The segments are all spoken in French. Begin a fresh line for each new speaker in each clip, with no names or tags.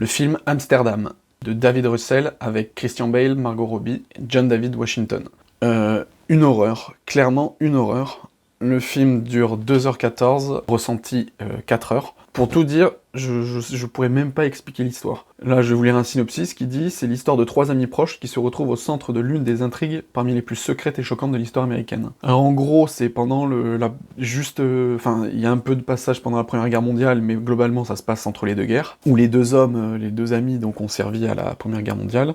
Le film Amsterdam, de David Russell, avec Christian Bale, Margot Robbie, John David Washington. Une horreur, clairement une horreur. Le film dure 2h14, ressenti 4h. Pour tout dire, je pourrais même pas expliquer l'histoire. Là, je vais vous lire un synopsis qui dit « C'est l'histoire de 3 amis proches qui se retrouvent au centre de l'une des intrigues parmi les plus secrètes et choquantes de l'histoire américaine. » Alors en gros, c'est pendant il y a un peu de passage pendant la Première Guerre mondiale, mais globalement, ça se passe entre les deux guerres, où les deux hommes, les deux amis, donc, ont servi à la Première Guerre mondiale,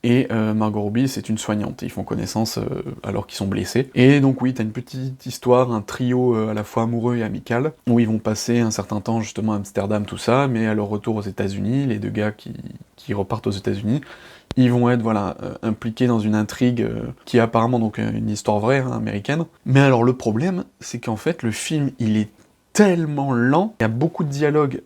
et Margot Robbie, c'est une soignante. Ils font connaissance alors qu'ils sont blessés. Et donc oui, t'as une petite histoire, un trio à la fois amoureux et amical, où ils vont passer un certain temps justement à Amsterdam, tout ça, mais à leur retour aux États-Unis, les deux gars qui repartent aux États-Unis, ils vont être impliqués dans une intrigue qui est apparemment donc une histoire vraie, hein, américaine. Mais alors le problème, c'est qu'en fait le film il est tellement lent, il y a beaucoup de dialogues.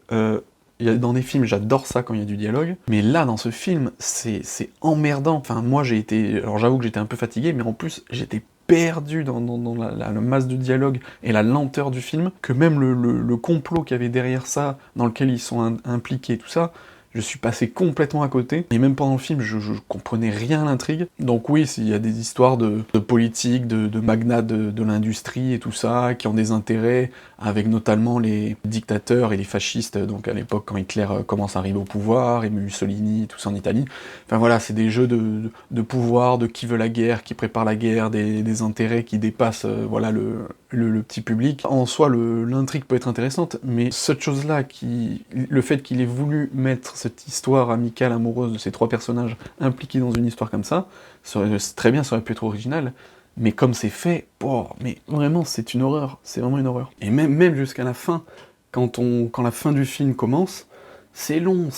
Dans des films, j'adore ça quand il y a du dialogue, mais là, dans ce film, c'est emmerdant. Enfin, moi, alors j'avoue que j'étais un peu fatigué, mais en plus, j'étais perdu dans la masse de dialogue et la lenteur du film, que même le complot qu'il y avait derrière ça, dans lequel ils sont impliqués, tout ça, je suis passé complètement à côté, et même pendant le film, je comprenais rien à l'intrigue. Donc oui, il y a des histoires de politique, de magnats de l'industrie et tout ça, qui ont des intérêts, avec notamment les dictateurs et les fascistes, donc à l'époque quand Hitler commence à arriver au pouvoir, et Mussolini, tout ça en Italie. Enfin voilà, c'est des jeux de pouvoir, de qui veut la guerre, qui prépare la guerre, des intérêts qui dépassent le petit public. En soi, l'intrigue peut être intéressante, mais cette chose-là, le fait qu'il ait voulu mettre cette histoire amicale, amoureuse de ces 3 personnages impliqués dans une histoire comme ça, très bien, ça aurait pu être original, mais comme c'est fait, mais vraiment, c'est une horreur, c'est vraiment une horreur. Et même jusqu'à la fin, quand la fin du film commence, c'est long,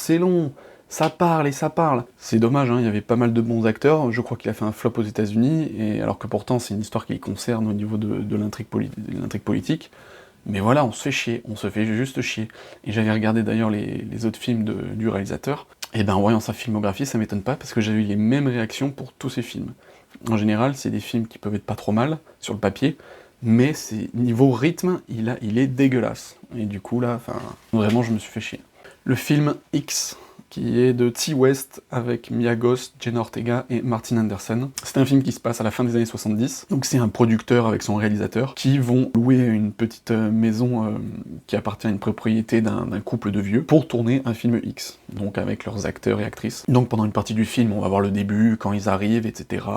ça parle et ça parle. C'est dommage, hein, il y avait pas mal de bons acteurs, je crois qu'il a fait un flop aux États-Unis, et alors que pourtant c'est une histoire qui les concerne au niveau de l'intrigue politique. Mais voilà, on se fait juste chier. Et j'avais regardé d'ailleurs les autres films du réalisateur, et ben en voyant sa filmographie, ça m'étonne pas, parce que j'ai eu les mêmes réactions pour tous ces films. En général, c'est des films qui peuvent être pas trop mal, sur le papier, mais niveau rythme, il est dégueulasse. Et du coup là, vraiment je me suis fait chier. Le film X, qui est de Ti West, avec Mia Goth, Jenna Ortega et Martin Anderson. C'est un film qui se passe à la fin des années 70, donc c'est un producteur avec son réalisateur, qui vont louer une petite maison qui appartient à une propriété d'un couple de vieux, pour tourner un film X, donc avec leurs acteurs et actrices. Donc pendant une partie du film, on va voir le début, quand ils arrivent, etc.,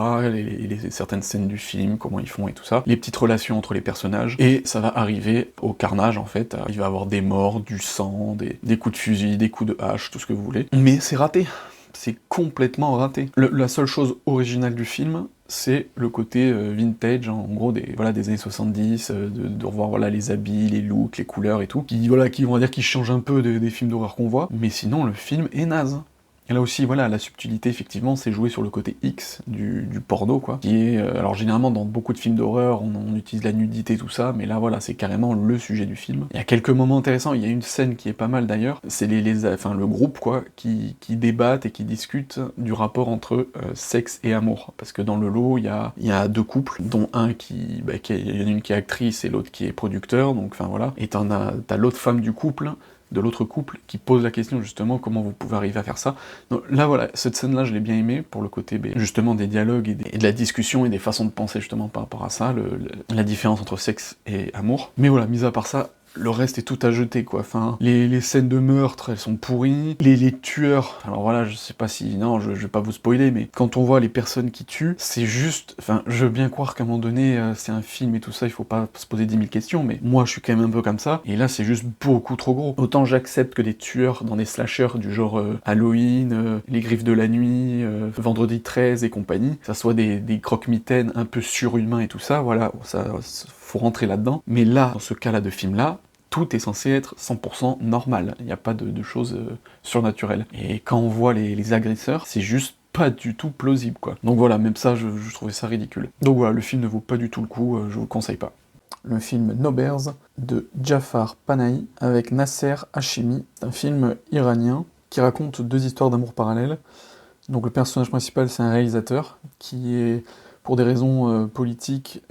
certaines scènes du film, comment ils font et tout ça, les petites relations entre les personnages, et ça va arriver au carnage en fait. Il va y avoir des morts, du sang, des coups de fusil, des coups de hache, tout ce que vous voulez. Mais c'est raté, c'est complètement raté. La seule chose originale du film, c'est le côté vintage, hein, en gros des années 70, de revoir les habits, les looks, les couleurs et tout, qui vont dire qu'ils changent un peu des films d'horreur qu'on voit, mais sinon le film est naze. Et là aussi, la subtilité, effectivement, c'est jouer sur le côté X du porno, quoi, qui est... alors généralement, dans beaucoup de films d'horreur, on utilise la nudité, tout ça, mais là, c'est carrément le sujet du film. Il y a quelques moments intéressants, il y a une scène qui est pas mal, d'ailleurs, c'est le groupe, quoi, qui débattent et qui discutent du rapport entre sexe et amour. Parce que dans le lot, il y a 2 couples, dont un il y en a une qui est actrice et l'autre qui est producteur, donc voilà, et t'as l'autre femme du couple, de l'autre couple, qui pose la question justement comment vous pouvez arriver à faire ça. Donc là cette scène-là je l'ai bien aimée, pour le côté justement des dialogues et de la discussion et des façons de penser justement par rapport à ça, la différence entre sexe et amour. Mais mis à part ça, le reste est tout à jeter, quoi. Les scènes de meurtre, elles sont pourries. Les tueurs, alors je sais pas si... Non, je vais pas vous spoiler, mais quand on voit les personnes qui tuent, c'est juste... je veux bien croire qu'à un moment donné, c'est un film et tout ça, il faut pas se poser 10 000 questions, mais moi, je suis quand même un peu comme ça, et là, c'est juste beaucoup trop gros. Autant j'accepte que des tueurs dans des slashers du genre Halloween, Les Griffes de la Nuit, Vendredi 13 et compagnie, que ça soit des croque-mitaines un peu surhumains et tout ça, ça faut rentrer là-dedans. Mais là, dans ce cas-là de film-là, tout est censé être 100% normal. Il n'y a pas de choses surnaturelles. Et quand on voit les agresseurs, c'est juste pas du tout plausible, quoi. Donc même ça, je trouvais ça ridicule. Donc le film ne vaut pas du tout le coup, je vous le conseille pas. Le film No Bears, de Jafar Panahi, avec Nasser Hashemi. C'est un film iranien qui raconte 2 histoires d'amour parallèles. Donc le personnage principal, c'est un réalisateur qui est pour des raisons politiques,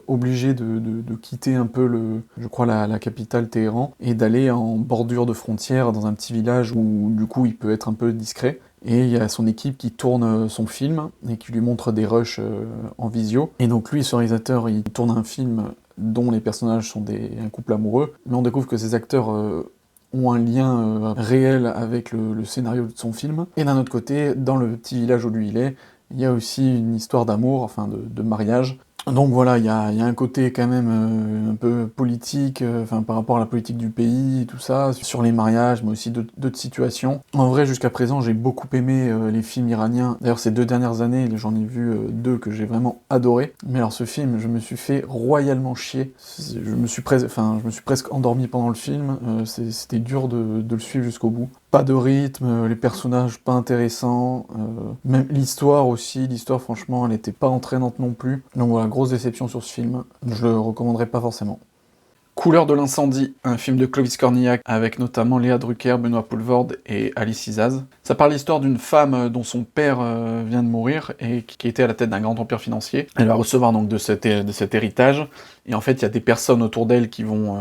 obligé de quitter un peu je crois la capitale Téhéran, et d'aller en bordure de frontière dans un petit village où du coup il peut être un peu discret. Et il y a son équipe qui tourne son film et qui lui montre des rushs en visio. Et donc lui, ce réalisateur, il tourne un film dont les personnages sont un couple amoureux, mais on découvre que ces acteurs ont un lien réel avec le scénario de son film. Et d'un autre côté, dans le petit village où lui il est, il y a aussi une histoire d'amour, enfin de mariage. Donc voilà, il y a un côté quand même un peu politique, par rapport à la politique du pays, tout ça, sur les mariages, mais aussi d'autres situations. En vrai, jusqu'à présent, j'ai beaucoup aimé les films iraniens. D'ailleurs, ces 2 dernières années, j'en ai vu 2 que j'ai vraiment adoré. Mais alors ce film, je me suis fait royalement chier. Je me suis presque endormi pendant le film. C'était dur de le suivre jusqu'au bout. Pas de rythme, les personnages pas intéressants, même l'histoire aussi, l'histoire franchement elle était pas entraînante non plus. Donc voilà, grosse déception sur ce film, je le recommanderais pas forcément. Couleur de l'incendie, un film de Clovis Cornillac avec notamment Léa Drucker, Benoît Poelvoorde et Alice Isaz. Ça parle l'histoire d'une femme dont son père vient de mourir et qui était à la tête d'un grand empire financier. Elle va recevoir donc de cet héritage, et en fait il y a des personnes autour d'elle qui vont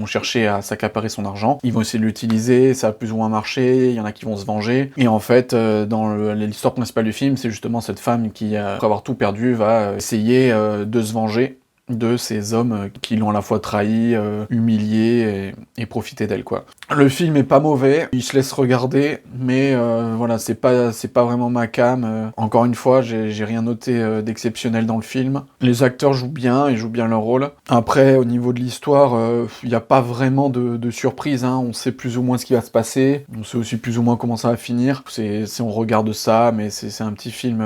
chercher à s'accaparer son argent. Ils vont essayer de l'utiliser, ça a plus ou moins marché, il y en a qui vont se venger. Et en fait, dans l'histoire principale du film, c'est justement cette femme qui, après avoir tout perdu, va essayer de se venger de ces hommes qui l'ont à la fois trahi, humilié et profité d'elle, quoi. Le film est pas mauvais, il se laisse regarder, mais voilà, c'est pas vraiment ma cam. Encore une fois, j'ai rien noté d'exceptionnel dans le film. Les acteurs jouent bien, ils jouent bien leur rôle. Après, au niveau de l'histoire, il n'y a pas vraiment de surprise, hein. On sait plus ou moins ce qui va se passer, on sait aussi plus ou moins comment ça va finir. On regarde ça, mais c'est un petit film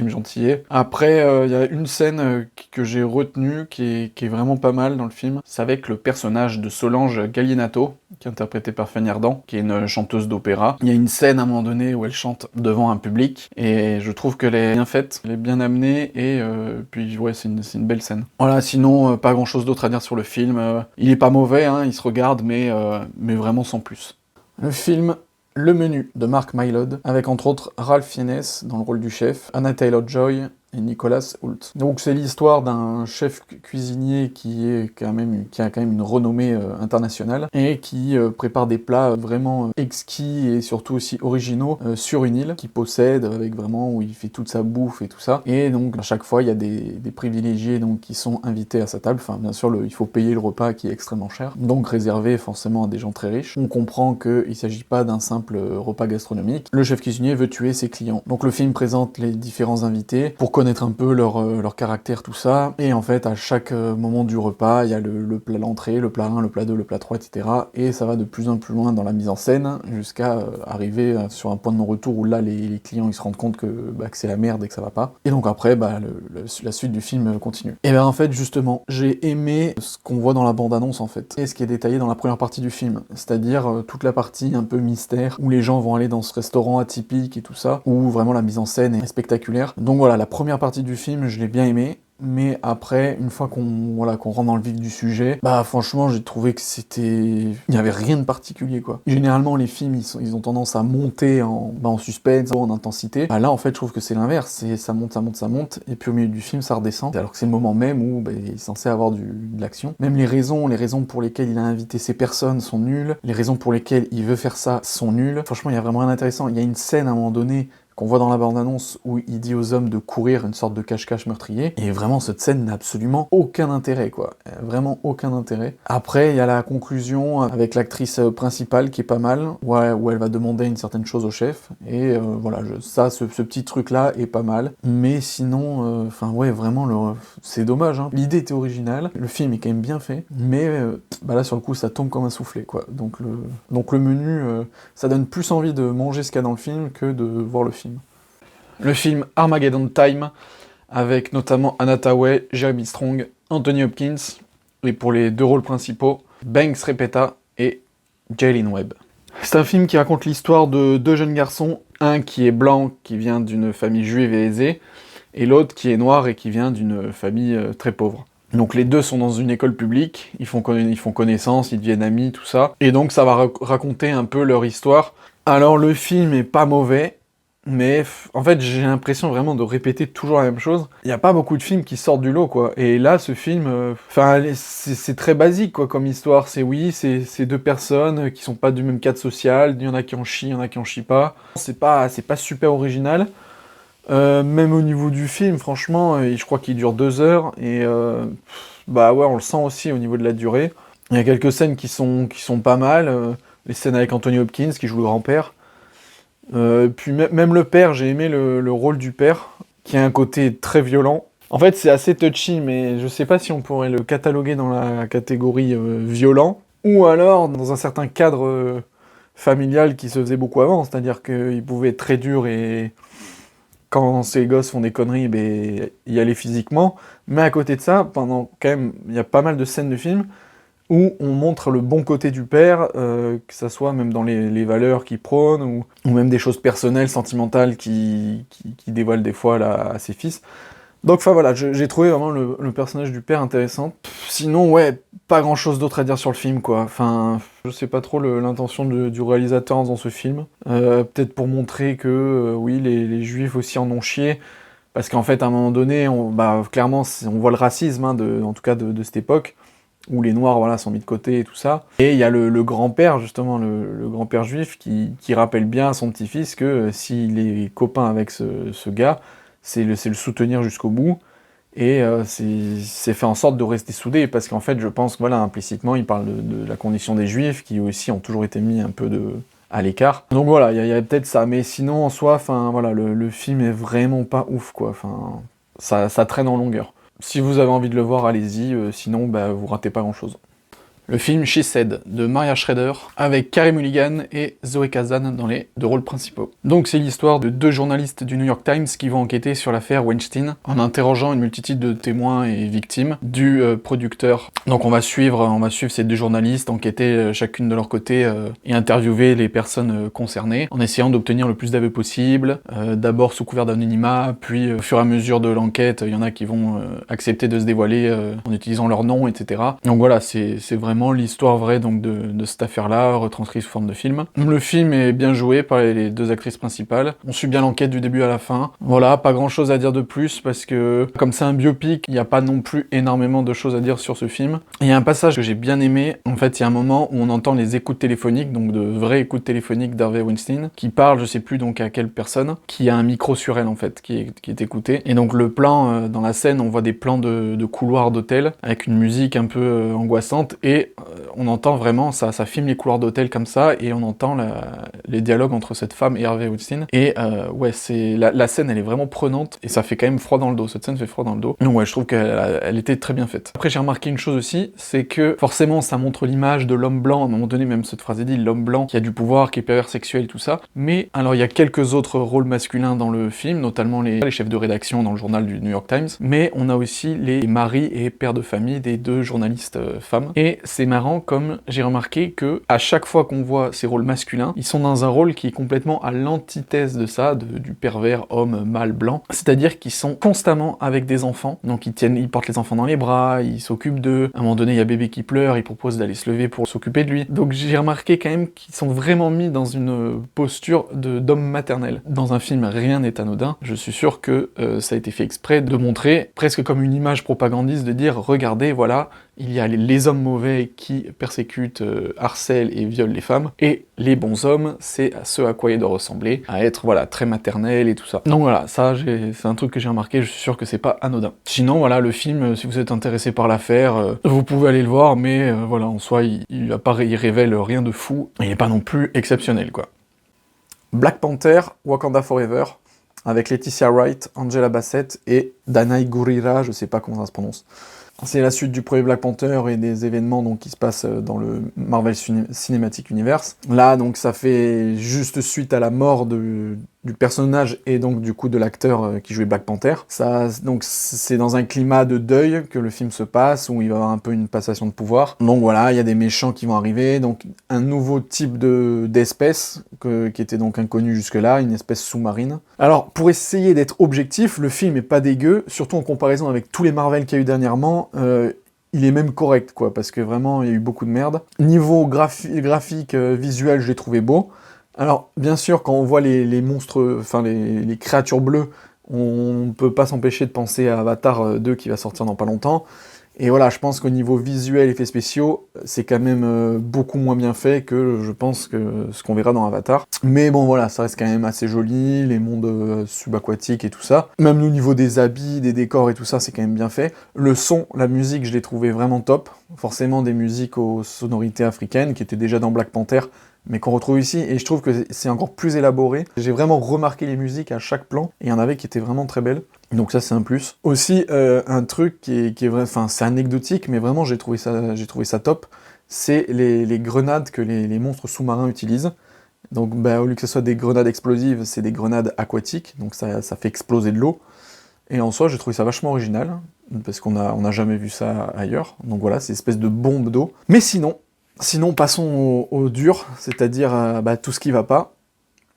gentillet. Après, il y a une scène que j'ai retenue, qui est vraiment pas mal dans le film. C'est avec le personnage de Solange Galienato, qui est interprétée par Fanny Ardant, qui est une chanteuse d'opéra. Il y a une scène à un moment donné où elle chante devant un public, et je trouve qu'elle est bien faite, elle est bien amenée, et puis ouais, c'est une belle scène. Voilà, sinon, pas grand chose d'autre à dire sur le film. Il est pas mauvais, hein, il se regarde, mais vraiment sans plus. Le film Le Menu, de Mark Mylod, avec entre autres Ralph Fiennes dans le rôle du chef, Anna Taylor-Joy et Nicolas Hoult. Donc c'est l'histoire d'un chef cuisinier qui a quand même une renommée internationale, et qui prépare des plats vraiment exquis et surtout aussi originaux sur une île qu'il possède, avec vraiment où il fait toute sa bouffe et tout ça. Et donc à chaque fois il y a des privilégiés donc qui sont invités à sa table. Enfin bien sûr il faut payer le repas qui est extrêmement cher, donc réservé forcément à des gens très riches. On comprend qu'il s'agit pas d'un simple repas gastronomique. Le chef cuisinier veut tuer ses clients. Donc le film présente les différents invités pour connaître un peu leur caractère, tout ça, et en fait à chaque moment du repas, il y a le plat l'entrée, le plat 1, le plat 2, le plat 3, etc. Et ça va de plus en plus loin dans la mise en scène, jusqu'à arriver sur un point de non-retour où là les clients ils se rendent compte que c'est la merde et que ça va pas. Et donc après, la suite du film continue. Et ben en fait justement, j'ai aimé ce qu'on voit dans la bande-annonce en fait, et ce qui est détaillé dans la première partie du film, c'est-à-dire toute la partie un peu mystère, où les gens vont aller dans ce restaurant atypique et tout ça, où vraiment la mise en scène est spectaculaire. Donc voilà, la première partie du film, je l'ai bien aimé, mais après, une fois qu'on rentre dans le vif du sujet, franchement, j'ai trouvé que il y avait rien de particulier, quoi. Généralement, les films, ils ont tendance à monter en suspense, en intensité. Là, en fait, je trouve que c'est l'inverse, ça monte, et puis au milieu du film, ça redescend, alors que c'est le moment même où il est censé avoir de l'action. Même les raisons pour lesquelles il a invité ces personnes sont nulles, les raisons pour lesquelles il veut faire ça sont nulles. Franchement, il y a vraiment rien d'intéressant. Il y a une scène, à un moment donné, qu'on voit dans la bande-annonce où il dit aux hommes de courir, une sorte de cache-cache meurtrier, et vraiment cette scène n'a absolument aucun intérêt, quoi. Vraiment aucun intérêt. Après, il y a la conclusion avec l'actrice principale qui est pas mal, où elle va demander une certaine chose au chef, et ce petit truc-là est pas mal, mais sinon, vraiment, c'est dommage, hein. L'idée était originale, le film est quand même bien fait, mais là, sur le coup, ça tombe comme un soufflé, quoi. Donc le menu, ça donne plus envie de manger ce qu'il y a dans le film que de voir le film. Le film Armageddon Time, avec notamment Anna Thaoué, Jeremy Strong, Anthony Hopkins, et pour les 2 rôles principaux, Banks Repeta et Jalen Webb. C'est un film qui raconte l'histoire de 2 jeunes garçons, un qui est blanc, qui vient d'une famille juive et aisée, et l'autre qui est noir et qui vient d'une famille très pauvre. Donc les 2 sont dans une école publique, ils font connaissance, ils deviennent amis, tout ça, et donc ça va raconter un peu leur histoire. Alors le film est pas mauvais, mais en fait j'ai l'impression vraiment de répéter toujours la même chose. Il n'y a pas beaucoup de films qui sortent du lot, quoi. Et là, ce film, enfin, c'est très basique, quoi, comme histoire. C'est deux personnes qui sont pas du même cadre social, il y en a qui en chient, il y en a qui en chient pas. C'est pas super original. Même au niveau du film, franchement, je crois qu'il dure 2 heures, et bah ouais, on le sent aussi au niveau de la durée. Il y a quelques scènes qui sont pas mal, les scènes avec Anthony Hopkins qui joue le grand-père. Puis même le père, j'ai aimé le rôle du père, qui a un côté très violent. En fait, c'est assez touchy, mais je sais pas si on pourrait le cataloguer dans la catégorie violent, ou alors dans un certain cadre familial qui se faisait beaucoup avant, c'est-à-dire qu'il pouvait être très dur et quand ces gosses font des conneries, ben, y aller physiquement. Mais à côté de ça, pendant quand même, il y a pas mal de scènes de films où on montre le bon côté du père, que ça soit même dans les valeurs qu'il prône, ou même des choses personnelles, sentimentales qui dévoile des fois là, à ses fils. Donc enfin voilà, j'ai trouvé vraiment le personnage du père intéressant. Sinon ouais, pas grand chose d'autre à dire sur le film, quoi. Enfin, je sais pas trop l'intention du réalisateur dans ce film. Peut-être pour montrer que oui, les juifs aussi en ont chié, parce qu'en fait à un moment donné, bah, clairement on voit le racisme, hein, en tout cas de cette époque, où les noirs voilà, sont mis de côté et tout ça. Et il y a le grand-père, justement, le grand-père juif, qui rappelle bien à son petit-fils que s'il est copain avec ce gars, c'est le soutenir jusqu'au bout, et c'est fait en sorte de rester soudés, parce qu'en fait, je pense que voilà, implicitement, il parle de la condition des juifs, qui aussi ont toujours été mis un peu à l'écart. Donc voilà, il y a peut-être ça, mais sinon, en soi, voilà, le film est vraiment pas ouf, quoi. Ça traîne en longueur. Si vous avez envie de le voir, allez-y, sinon, bah, vous ratez pas grand-chose. Le film She Said de Maria Schrader, avec Carey Mulligan et Zoe Kazan dans les deux rôles principaux. Donc c'est l'histoire de deux journalistes du New York Times qui vont enquêter sur l'affaire Weinstein en interrogeant une multitude de témoins et victimes du producteur. Donc on va suivre ces deux journalistes, enquêter chacune de leur côté et interviewer les personnes concernées en essayant d'obtenir le plus d'aveux possible, d'abord sous couvert d'anonymat, puis au fur et à mesure de l'enquête, il y en a qui vont accepter de se dévoiler en utilisant leur nom, etc. Donc voilà, c'est vraiment l'histoire vraie donc de cette affaire-là, retranscrite sous forme de film. Le film est bien joué par les deux actrices principales. On suit bien l'enquête du début à la fin. Voilà, pas grand-chose à dire de plus, parce que comme c'est un biopic, il n'y a pas non plus énormément de choses à dire sur ce film. Il y a un passage que j'ai bien aimé. En fait, il y a un moment où on entend les écoutes téléphoniques, donc de vraies écoutes téléphoniques d'Harvey Weinstein, qui parle, je sais plus donc à quelle personne, qui a un micro sur elle en fait, qui est écouté. Et donc le plan, dans la scène, on voit des plans de couloirs d'hôtel, avec une musique un peu angoissante, et on entend vraiment, ça filme les couloirs d'hôtel comme ça, et on entend les dialogues entre cette femme et Harvey Weinstein. Et ouais, la scène, elle est vraiment prenante, et ça fait quand même froid dans le dos. Cette scène fait froid dans le dos. Donc ouais, je trouve qu'elle était très bien faite. Après, j'ai remarqué une chose aussi, c'est que forcément, ça montre l'image de l'homme blanc. À un moment donné, même cette phrase est dit, l'homme blanc qui a du pouvoir, qui est pervers sexuel et tout ça. Mais alors, il y a quelques autres rôles masculins dans le film, notamment les chefs de rédaction dans le journal du New York Times. Mais on a aussi les maris et pères de famille des deux journalistes femmes. Et c'est marrant, comme j'ai remarqué que à chaque fois qu'on voit ces rôles masculins, ils sont dans un rôle qui est complètement à l'antithèse de ça, du pervers homme mâle blanc. C'est-à-dire qu'ils sont constamment avec des enfants, donc ils portent les enfants dans les bras, ils s'occupent d'eux. À un moment donné, il y a bébé qui pleure, il propose d'aller se lever pour s'occuper de lui. Donc j'ai remarqué quand même qu'ils sont vraiment mis dans une posture d'homme maternel. Dans un film, rien n'est anodin. Je suis sûr que ça a été fait exprès de montrer, presque comme une image propagandiste, de dire, regardez, voilà, il y a les hommes mauvais qui persécutent, harcèlent et violent les femmes, et les bons hommes, c'est à ce à quoi ils doivent ressembler, à être voilà très maternel et tout ça. Donc voilà, ça c'est un truc que j'ai remarqué, je suis sûr que c'est pas anodin. Sinon voilà, le film, si vous êtes intéressé par l'affaire, vous pouvez aller le voir, mais voilà, en soi, il révèle rien de fou, et il est pas non plus exceptionnel, quoi. Black Panther, Wakanda Forever, avec Laetitia Wright, Angela Bassett et Danai Gurira, je sais pas comment ça se prononce. C'est la suite du premier Black Panther et des événements donc, qui se passent dans le Marvel Cinematic Universe. Là, donc, ça fait juste suite à la mort du personnage et donc du coup de l'acteur qui jouait Black Panther. Donc c'est dans un climat de deuil que le film se passe, où il va y avoir un peu une passation de pouvoir. Donc voilà, il y a des méchants qui vont arriver, donc un nouveau type d'espèce qui était donc inconnu jusque-là, une espèce sous-marine. Alors pour essayer d'être objectif, le film est pas dégueu, surtout en comparaison avec tous les Marvel qu'il y a eu dernièrement. Il est même correct, quoi, parce que vraiment, il y a eu beaucoup de merde. Niveau graphique, visuel, je l'ai trouvé beau. Alors, bien sûr, quand on voit les monstres, enfin les créatures bleues, on peut pas s'empêcher de penser à Avatar 2 qui va sortir dans pas longtemps. Et voilà, je pense qu'au niveau visuel, effets spéciaux, c'est quand même beaucoup moins bien fait que je pense que ce qu'on verra dans Avatar. Mais bon voilà, ça reste quand même assez joli, les mondes subaquatiques et tout ça. Même au niveau des habits, des décors et tout ça, c'est quand même bien fait. Le son, la musique, je l'ai trouvé vraiment top. Forcément des musiques aux sonorités africaines qui étaient déjà dans Black Panther, mais qu'on retrouve ici, et je trouve que c'est encore plus élaboré. J'ai vraiment remarqué les musiques à chaque plan, et il y en avait qui étaient vraiment très belles. Donc ça c'est un plus. Aussi un truc qui est vrai, enfin c'est anecdotique, mais vraiment j'ai trouvé ça top, c'est les grenades que les monstres sous-marins utilisent. Donc bah, au lieu que ce soit des grenades explosives, c'est des grenades aquatiques, donc ça fait exploser de l'eau. Et en soi j'ai trouvé ça vachement original, parce on a jamais vu ça ailleurs. Donc voilà, c'est une espèce de bombe d'eau. Mais sinon passons au dur, c'est-à-dire bah, tout ce qui va pas.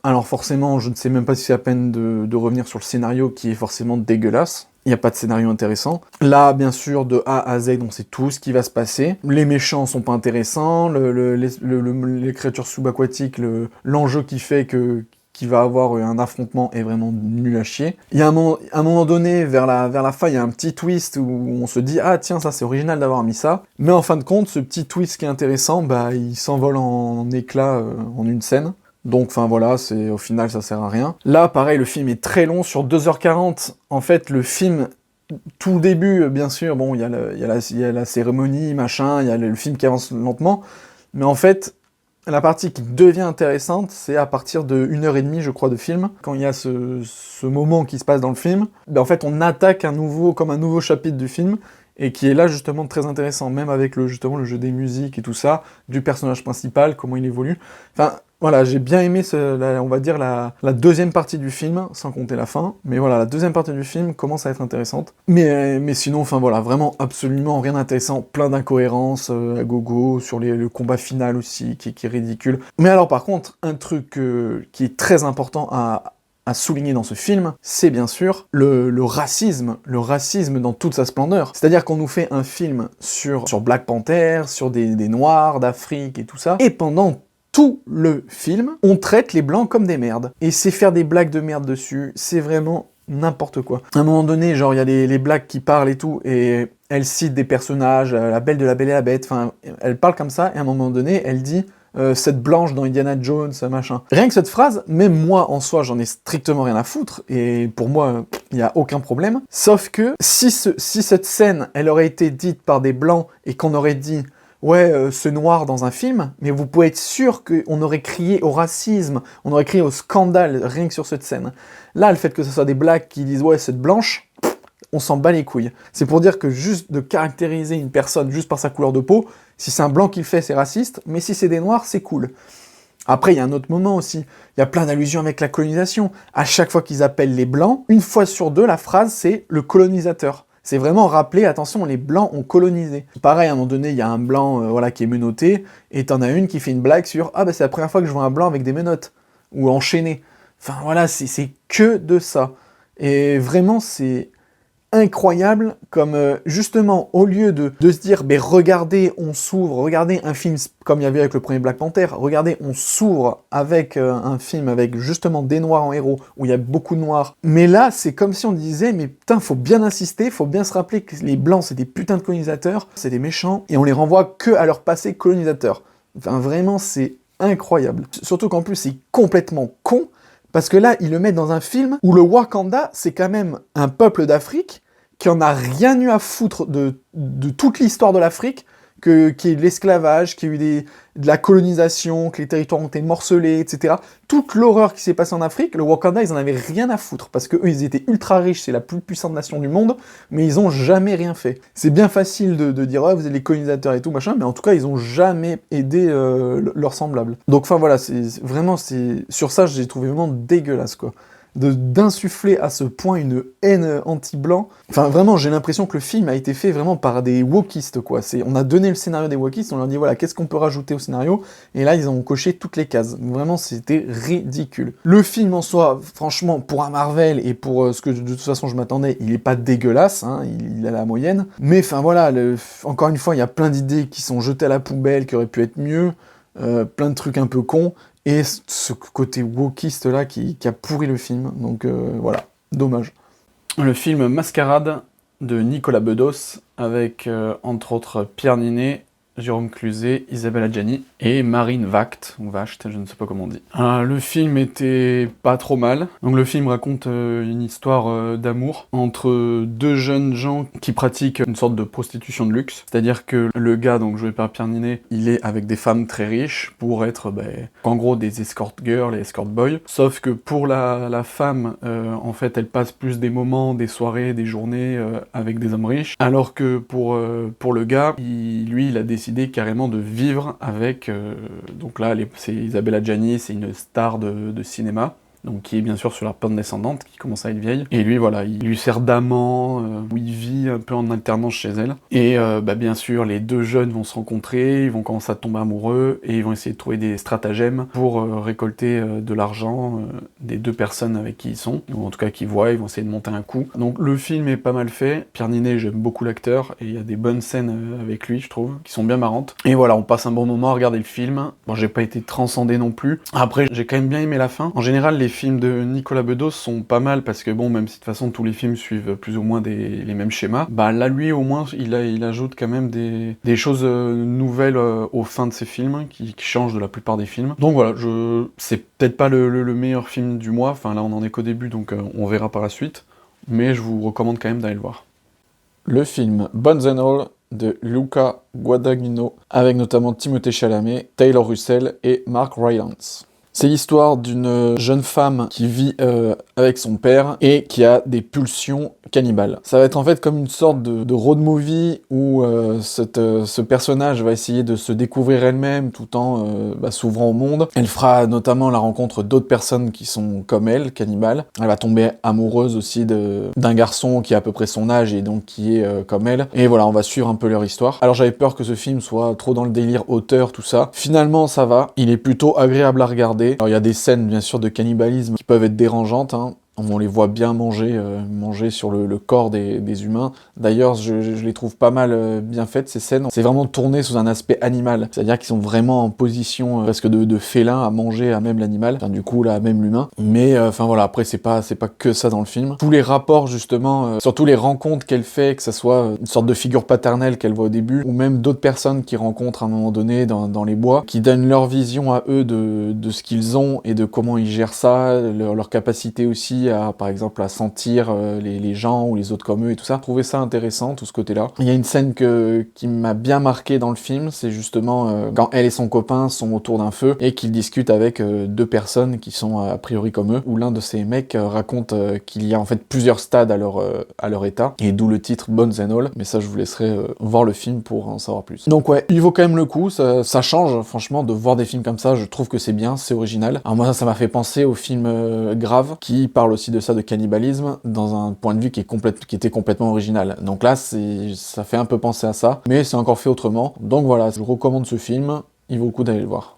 Alors forcément, je ne sais même pas si c'est à peine de revenir sur le scénario qui est forcément dégueulasse. Il n'y a pas de scénario intéressant. Là, bien sûr, de A à Z, on sait tout ce qui va se passer. Les méchants sont pas intéressants, les créatures subaquatiques, l'enjeu qui fait qu'il va avoir un affrontement est vraiment nul à chier. Il y a un moment donné, vers la fin, il y a un petit twist où on se dit « Ah tiens, ça c'est original d'avoir mis ça ». Mais en fin de compte, ce petit twist qui est intéressant, bah il s'envole en éclats en une scène. Donc, enfin voilà, au final, ça sert à rien. Là, pareil, le film est très long, sur 2h40. En fait, le film, tout début, bien sûr, bon, il y a la cérémonie, machin, il y a le film qui avance lentement. Mais en fait, la partie qui devient intéressante, c'est à partir de 1h30, je crois, de film. Quand il y a ce moment qui se passe dans le film, ben en fait, on attaque un nouveau chapitre du film, et qui est là, justement, très intéressant, même avec justement, le jeu des musiques et tout ça, du personnage principal, comment il évolue. Enfin, voilà, j'ai bien aimé, on va dire, la deuxième partie du film, sans compter la fin. Mais voilà, la deuxième partie du film commence à être intéressante. Mais sinon, enfin voilà, vraiment absolument rien d'intéressant. Plein d'incohérences à gogo, sur le combat final aussi, qui est ridicule. Mais alors par contre, un truc qui est très important à souligner dans ce film, c'est bien sûr le racisme dans toute sa splendeur. C'est-à-dire qu'on nous fait un film sur Black Panther, sur des Noirs d'Afrique et tout ça, et pendant tout le film, on traite les blancs comme des merdes. Et c'est faire des blagues de merde dessus, c'est vraiment n'importe quoi. À un moment donné, genre, il y a les blagues qui parlent et tout, et elle cite des personnages, la Belle de la Belle et la Bête, enfin, elle parle comme ça, et à un moment donné, elle dit cette blanche dans Indiana Jones, machin. Rien que cette phrase, même moi, en soi, j'en ai strictement rien à foutre, et pour moi, il n'y a aucun problème. Sauf que, si cette scène, elle aurait été dite par des blancs, et qu'on aurait dit ouais, ce noir dans un film, mais vous pouvez être sûr qu'on aurait crié au racisme, on aurait crié au scandale, rien que sur cette scène. Là, le fait que ce soit des blacks qui disent « ouais, cette blanche », on s'en bat les couilles. C'est pour dire que juste de caractériser une personne juste par sa couleur de peau, si c'est un blanc qui le fait, c'est raciste, mais si c'est des noirs, c'est cool. Après, il y a un autre moment aussi, il y a plein d'allusions avec la colonisation. À chaque fois qu'ils appellent les blancs, une fois sur deux, la phrase c'est « le colonisateur ». C'est vraiment rappeler, attention, les blancs ont colonisé. Pareil, à un moment donné, il y a un blanc voilà, qui est menotté, et t'en as une qui fait une blague sur « ah bah c'est la première fois que je vois un blanc avec des menottes », ou enchaîné. Enfin voilà, c'est que de ça. Et vraiment, c'est incroyable, comme justement, au lieu de se dire « regardez, on s'ouvre, regardez un film comme il y avait avec le premier Black Panther, regardez, on s'ouvre avec un film avec justement des noirs en héros, où il y a beaucoup de noirs ». Mais là, c'est comme si on disait « mais putain, faut bien insister, faut bien se rappeler que les blancs, c'est des putains de colonisateurs, c'est des méchants, et on les renvoie que à leur passé colonisateur ». Enfin, vraiment, c'est incroyable. Surtout qu'en plus, c'est complètement con, parce que là, ils le mettent dans un film où le Wakanda, c'est quand même un peuple d'Afrique qui en a rien eu à foutre de toute l'histoire de l'Afrique, qu'il y ait eu de l'esclavage, qu'il y ait eu de la colonisation, que les territoires ont été morcelés, etc. Toute l'horreur qui s'est passée en Afrique, le Wakanda, ils en avaient rien à foutre, parce qu'eux, ils étaient ultra riches, c'est la plus puissante nation du monde, mais ils ont jamais rien fait. C'est bien facile de dire « ouais, vous êtes les colonisateurs et tout, machin », mais en tout cas, ils ont jamais aidé leurs semblables. Donc, enfin, voilà, sur ça, j'ai trouvé vraiment dégueulasse, quoi. D'insuffler à ce point une haine anti-blanc. Enfin, vraiment, j'ai l'impression que le film a été fait vraiment par des wokistes, quoi. On a donné le scénario des wokistes, on leur dit, voilà, qu'est-ce qu'on peut rajouter au scénario? Et là, ils ont coché toutes les cases. Vraiment, c'était ridicule. Le film, en soi, franchement, pour un Marvel, et pour ce que, de toute façon, je m'attendais, il est pas dégueulasse, hein, il a la moyenne. Mais, enfin, voilà, encore une fois, il y a plein d'idées qui sont jetées à la poubelle, qui auraient pu être mieux, plein de trucs un peu cons. et ce côté wokiste là qui a pourri le film, donc voilà, dommage. Le film Mascarade de Nicolas Bedos, avec entre autres Pierre Ninet, Jérôme Cluzet, Isabelle Adjani et Marine Vacht, ou Vacht, je ne sais pas comment on dit. Le film était pas trop mal. Donc le film raconte une histoire d'amour entre deux jeunes gens qui pratiquent une sorte de prostitution de luxe. C'est-à-dire que le gars, donc joué par Pierre Ninet, il est avec des femmes très riches pour être, en gros, des escort girls et escort boys. Sauf que pour la femme, en fait, elle passe plus des moments, des soirées, des journées avec des hommes riches. Alors que pour le gars, il a décidé carrément de vivre avec... donc là, c'est Isabelle Adjani, c'est une star de cinéma, donc qui est bien sûr sur la pente descendante, qui commence à être vieille. Et lui, voilà, il lui sert d'amant, où il vit un peu en alternance chez elle. Et bien sûr, les deux jeunes vont se rencontrer, ils vont commencer à tomber amoureux, et ils vont essayer de trouver des stratagèmes pour récolter de l'argent des deux personnes avec qui ils sont, ou en tout cas qui voient, ils vont essayer de monter un coup. Donc le film est pas mal fait. Pierre Ninet, j'aime beaucoup l'acteur, et il y a des bonnes scènes avec lui, je trouve, qui sont bien marrantes. Et voilà, on passe un bon moment à regarder le film. Bon, j'ai pas été transcendé non plus. Après, j'ai quand même bien aimé la fin. En général, les films de Nicolas Bedos sont pas mal parce que bon, même si de toute façon tous les films suivent plus ou moins les mêmes schémas, là lui au moins il ajoute quand même des choses nouvelles aux fins de ses films qui changent de la plupart des films. Donc voilà, c'est peut-être pas le meilleur film du mois, enfin là on en est qu'au début donc on verra par la suite, mais je vous recommande quand même d'aller le voir. Le film Bones and All de Luca Guadagnino, avec notamment Timothée Chalamet, Taylor Russell et Mark Rylance. C'est l'histoire d'une jeune femme qui vit avec son père et qui a des pulsions cannibales. Ça va être en fait comme une sorte de road movie où ce personnage va essayer de se découvrir elle-même tout en s'ouvrant au monde. Elle fera notamment la rencontre d'autres personnes qui sont comme elle, cannibales. Elle va tomber amoureuse aussi d'un garçon qui a à peu près son âge et donc qui est comme elle. Et voilà, on va suivre un peu leur histoire. Alors j'avais peur que ce film soit trop dans le délire auteur, tout ça. Finalement, ça va. Il est plutôt agréable à regarder. Alors il y a des scènes bien sûr de cannibalisme qui peuvent être dérangeantes, hein. On les voit bien manger sur le corps des humains. D'ailleurs, je les trouve pas mal bien faites, ces scènes. C'est vraiment tourné sous un aspect animal. C'est-à-dire qu'ils sont vraiment en position presque de félin à manger à même l'animal. Enfin, du coup, là, à même l'humain. Mais, voilà, après, c'est pas que ça dans le film. Tous les rapports, justement, surtout les rencontres qu'elle fait, que ça soit une sorte de figure paternelle qu'elle voit au début, ou même d'autres personnes qui rencontrent à un moment donné dans les bois, qui donnent leur vision à eux de ce qu'ils ont et de comment ils gèrent ça, leur capacité aussi par exemple à sentir les gens ou les autres comme eux et tout ça. Je trouvais ça intéressant, tout ce côté-là. Il y a une scène qui m'a bien marqué dans le film, c'est justement quand elle et son copain sont autour d'un feu et qu'ils discutent avec deux personnes qui sont a priori comme eux, où l'un de ces mecs raconte qu'il y a en fait plusieurs stades à leur état, et d'où le titre Bones and All, mais ça je vous laisserai voir le film pour en savoir plus. Donc ouais, il vaut quand même le coup, ça change franchement de voir des films comme ça, je trouve que c'est bien, c'est original. Alors moi ça m'a fait penser au film Grave, qui parle aussi de ça, de cannibalisme, dans un point de vue qui était complètement original. Donc là, ça fait un peu penser à ça, mais c'est encore fait autrement. Donc voilà, je recommande ce film, il vaut le coup d'aller le voir.